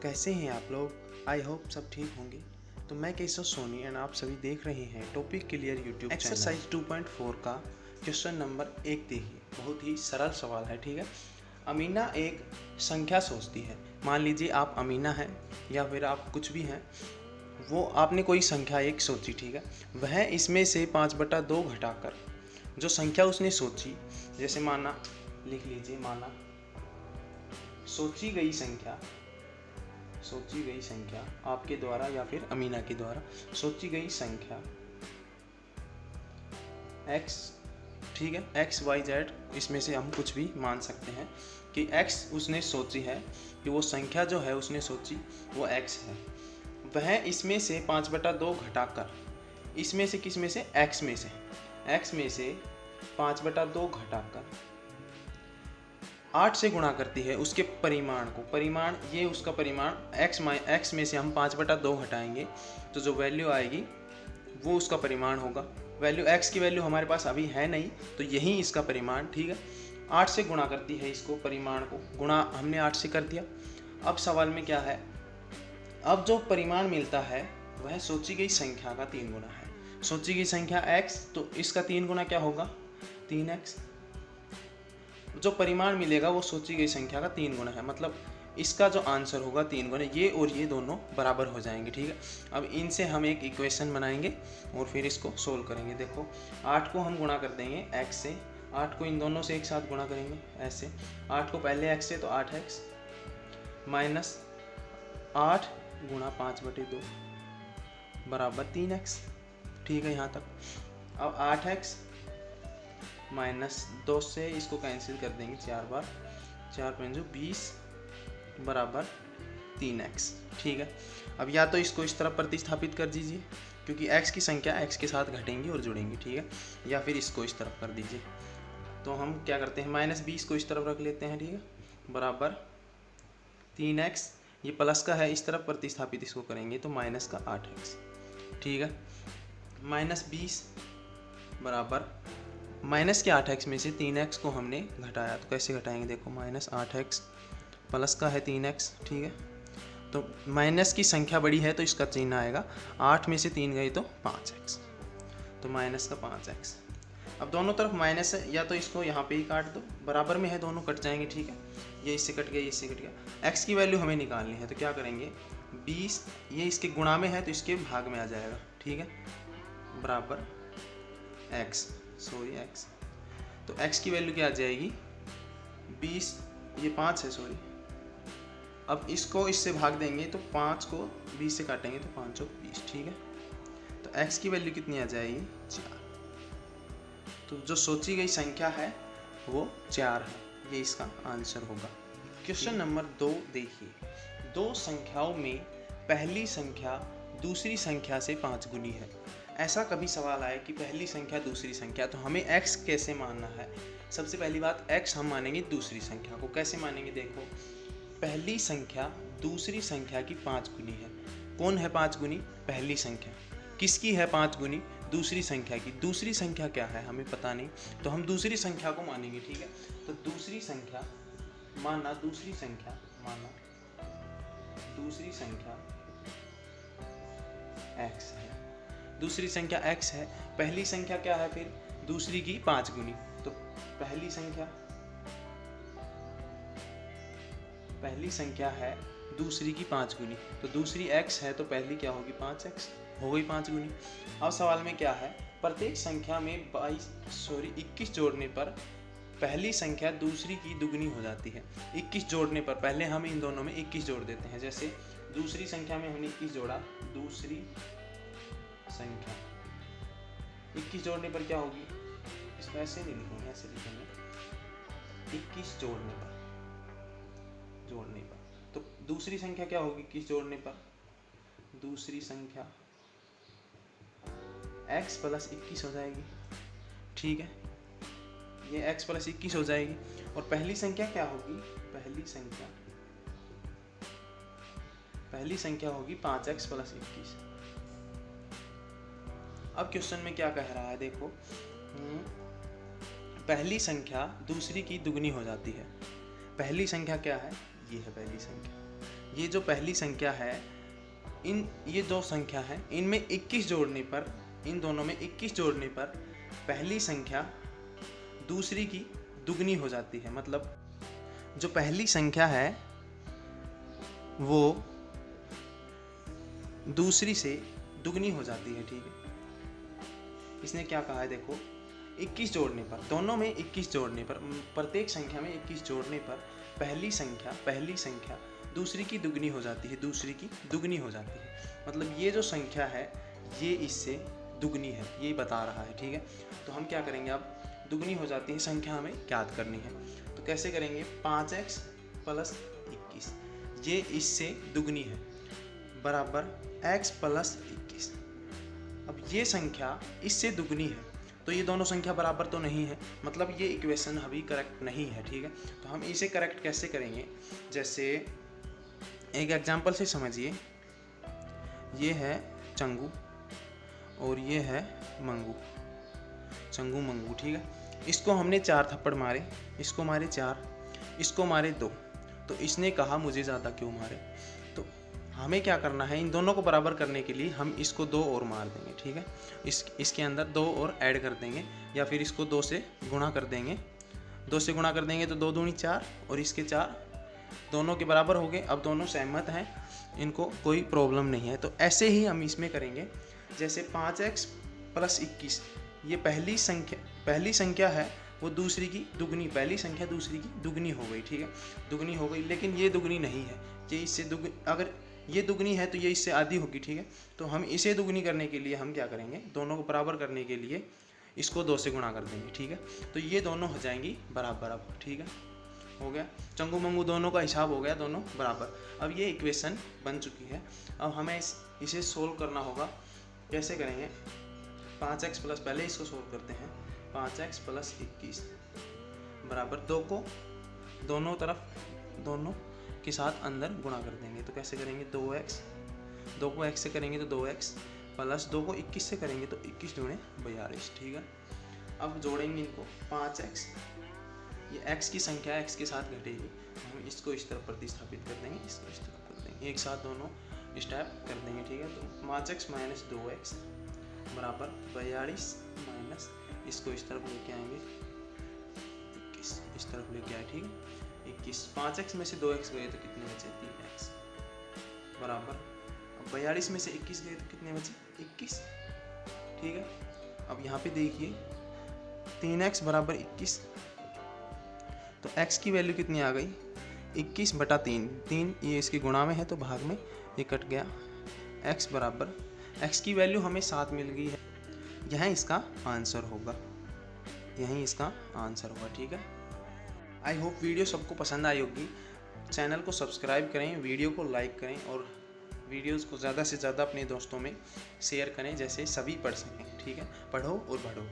कैसे हैं आप लोग? आई होप सब ठीक होंगे। तो मैं केशव सोनी एंड आप सभी देख रहे हैं टॉपिक क्लियर यूट्यूब एक्सरसाइज 2.4 का क्वेश्चन नंबर 1 देखिए। बहुत ही सरल सवाल है, ठीक है। अमीना एक संख्या सोचती है। मान लीजिए आप अमीना हैं या फिर आप कुछ भी हैं, वो आपने कोई संख्या एक सोची, ठीक है। वह इसमें से 5/2 घटाकर जो संख्या उसने सोची, जैसे माना, लिख लीजिए, माना सोची गई संख्या आपके द्वारा या फिर अमीना के द्वारा सोची गई संख्या x, ठीक है, x y z, इसमें से हम कुछ भी मान सकते हैं कि x उसने सोची है, कि वो संख्या जो है उसने सोची वो x है। वह इसमें से 5/2 घटाकर, इसमें से किस में से, x में से 5/2 घटाकर 8 से गुणा करती है उसके परिमाण को। परिमाण, ये उसका परिमाण x में से हम 5/2 घटाएंगे तो जो वैल्यू आएगी वो उसका परिमाण होगा। वैल्यू x की वैल्यू हमारे पास अभी है नहीं, तो यही इसका परिमाण, ठीक है। 8 से गुणा करती है इसको, परिमाण को गुणा हमने 8 से कर दिया। अब सवाल में क्या है, अब जो परिमाण मिलता है वह सोची गई संख्या का 3 गुना है। सोची गई संख्या x, तो इसका 3 गुना क्या होगा, 3x। जो परिमाण मिलेगा वो सोची गई संख्या का 3 गुना है, मतलब इसका जो आंसर होगा 3 गुना, ये और ये दोनों बराबर हो जाएंगे, ठीक है। अब इनसे हम एक इक्वेशन बनाएंगे और फिर इसको सोल्व करेंगे। देखो, 8 को हम गुणा कर देंगे x से, 8 को इन दोनों से एक साथ गुणा करेंगे ऐसे। 8 को पहले x से, तो 8x माइनस 8 गुणा 5/2 बराबर 3x, ठीक है यहाँ तक। अब 8x माइनस 2 से इसको कैंसिल कर देंगे 4 बार, 4 5 20 बराबर 3x, ठीक है। अब या तो इसको इस तरफ प्रतिस्थापित कर दीजिए, क्योंकि x की संख्या x के साथ घटेंगी और जुड़ेंगी, ठीक है, या फिर इसको इस तरफ कर दीजिए। तो हम क्या करते हैं, -20 को इस तरफ रख लेते हैं, ठीक है, बराबर 3x। ये प्लस का है, इस तरफ प्रतिस्थापित इसको करेंगे तो माइनस का 8x, ठीक है। -20 बराबर माइनस के 8x में से 3x को हमने घटाया, तो कैसे घटाएंगे, देखो, -8x प्लस का है 3x, ठीक है। तो माइनस की संख्या बड़ी है तो इसका चिन्ह आएगा, 8 में से 3 गए तो 5x, तो माइनस का 5x। अब दोनों तरफ माइनस है, या तो इसको यहाँ पे ही काट दो, बराबर में है, दोनों कट जाएंगे, ठीक है। ये इससे कट गया, ये इससे कट गया। x की वैल्यू हमें निकालनी है, तो क्या करेंगे, 20, ये इसके गुणा में है तो इसके भाग में आ जाएगा, ठीक है, बराबर x, तो x की वैल्यू क्या आ जाएगी, 20, ये 5 है, सॉरी। अब इसको इससे भाग देंगे तो 5 को 20 से काटेंगे तो 5 और 20, ठीक है। तो x की वैल्यू कितनी आ जाएगी, 4। तो जो सोची गई संख्या है वो 4 है, ये इसका आंसर होगा। क्वेश्चन नंबर 2 देखिए। 2 संख्याओं में पहली संख्या दूसरी संख्या से 5 गुनी है। ऐसा कभी सवाल आए कि पहली संख्या दूसरी संख्या, तो हमें x कैसे मानना है। सबसे पहली बात, x हम मानेंगे दूसरी संख्या को। कैसे मानेंगे, देखो, पहली संख्या दूसरी संख्या की 5 गुनी है। कौन है 5 गुनी, पहली संख्या। किसकी है 5 गुनी, दूसरी संख्या की। दूसरी संख्या क्या है हमें पता नहीं, तो हम दूसरी संख्या को मानेंगे, ठीक है। तो दूसरी संख्या माना दूसरी संख्या x है। दूसरी संख्या x है, पहली संख्या क्या है फिर, दूसरी की 5 गुनी। तो पहली संख्या है दूसरी की 5 गुनी, तो दूसरी x है तो पहली क्या होगी, 5x हो गई 5 गुनी। अब सवाल में क्या है, प्रत्येक संख्या में 21 जोड़ने पर पहली संख्या दूसरी की दुगनी हो जाती है। 21 जोड़ने पर, पहले हम इन दोनों में 21 जोड़ देते हैं। जैसे दूसरी संख्या में हमने 21 जोड़ा, दूसरी संख्या 21 जोड़ने पर क्या होगी, इसको ऐसे नहीं लिखेंगे, ऐसे लिखेंगे 21 जोड़ने पर। तो दूसरी संख्या क्या होगी 21 जोड़ने पर, दूसरी संख्या x प्लस 21 हो जाएगी, ठीक है, ये x प्लस 21 हो जाएगी। और पहली संख्या क्या होगी, पहली संख्या होगी 5x प्लस 21। अब क्वेश्चन में क्या कह रहा है, देखो, पहली संख्या दूसरी की दुगनी हो जाती है। पहली संख्या क्या है, ये है पहली संख्या। ये जो पहली संख्या है, ये दो संख्या है, इनमें 21 जोड़ने पर, इन दोनों में 21 जोड़ने पर पहली संख्या दूसरी की दुगनी हो जाती है। मतलब जो पहली संख्या है वो दूसरी से दुगनी हो जाती है। ठीक है, इसने क्या कहा है देखो, 21 जोड़ने पर, दोनों में 21 जोड़ने पर, प्रत्येक संख्या में 21 जोड़ने पर पहली संख्या दूसरी की दुगनी हो जाती है, दूसरी की दुगनी हो जाती है। मतलब ये जो संख्या है ये इससे दुगनी है, ये बता रहा है। ठीक है, तो हम क्या करेंगे, अब दुगनी हो जाती है संख्या हमें ज्ञात करनी है, तो कैसे करेंगे, 5x + 21 ये इससे दुगनी है बराबर x + 21। अब ये संख्या इससे दुगनी है, तो ये दोनों संख्या बराबर तो नहीं है, मतलब ये इक्वेशन अभी करेक्ट नहीं है। ठीक है, तो हम इसे करेक्ट कैसे करेंगे, जैसे एक एग्जांपल से समझिए, ये है चंगू और ये है मंगू, चंगू मंगू। ठीक है, इसको हमने 4 थप्पड़ मारे, इसको मारे 4, इसको मारे 2, तो इसने कहा मुझे ज़्यादा क्यों मारे, तो हमें क्या करना है, इन दोनों को बराबर करने के लिए हम इसको 2 और मार देंगे। ठीक है, इसके अंदर 2 और ऐड कर देंगे, या फिर इसको 2 से गुणा कर देंगे, 2 से गुणा कर देंगे तो 2 दूनी 4 और इसके 4 दोनों के बराबर हो गए। अब दोनों सहमत हैं, इनको कोई प्रॉब्लम नहीं है। तो ऐसे ही हम इसमें करेंगे, जैसे 5x + 21 ये पहली संख्या है वो दूसरी की दुगनी, पहली संख्या दूसरी की दुगनी हो गई। ठीक है, दुगनी हो गई, लेकिन ये दुगनी नहीं है, ये इससे अगर ये दुगनी है तो ये इससे आधी होगी। ठीक है, तो हम इसे दुगनी करने के लिए हम क्या करेंगे, दोनों को बराबर करने के लिए इसको 2 से गुणा कर देंगे। ठीक है, तो ये दोनों हो जाएंगी बराबर। अब ठीक है, हो गया, चंगू मंगू दोनों का हिसाब हो गया, दोनों बराबर। अब ये इक्वेशन बन चुकी है। अब हमें इसे सोल्व करना होगा, कैसे करेंगे, 5x + पहले इसको सोल्व करते हैं, 5x + 21 बराबर 2 को दोनों तरफ, दोनों के साथ अंदर गुणा कर देंगे। तो कैसे करेंगे, 2x, 2 को x से करेंगे तो 2x + 2 को 21 से करेंगे तो 21 दूने 42। ठीक है, अब जोड़ेंगे इनको, 5x, ये x की संख्या x के साथ घटेगी, हम इसको इस तरफ प्रतिस्थापित कर देंगे, इसको इस तरफ कर देंगे, एक साथ दोनों स्टेप कर देंगे। ठीक है, तो 5x - 2x बराबर 42 माइनस, इसको इस तरफ लेके आएंगे 21, इस तरफ लेके आए। ठीक है, 21, 5x में से 2x गए तो कितने बचे, 3x बराबर, अब 42 में से 21 गए तो कितने बचे, 21। ठीक है, अब यहाँ पे देखिए 3x बराबर 21, तो x की वैल्यू कितनी आ गई, 21/3, 3 ये इसके गुणा में है तो भाग में ये कट गया, x बराबर, x की वैल्यू हमें 7 मिल गई है, यह इसका आंसर होगा, यही इसका आंसर होगा। ठीक है, आई होप वीडियो सबको पसंद आई होगी। चैनल को सब्सक्राइब करें, वीडियो को लाइक करें और वीडियोस को ज़्यादा से ज़्यादा अपने दोस्तों में शेयर करें, जैसे सभी पढ़ सकें। ठीक है, पढ़ो और बढ़ो।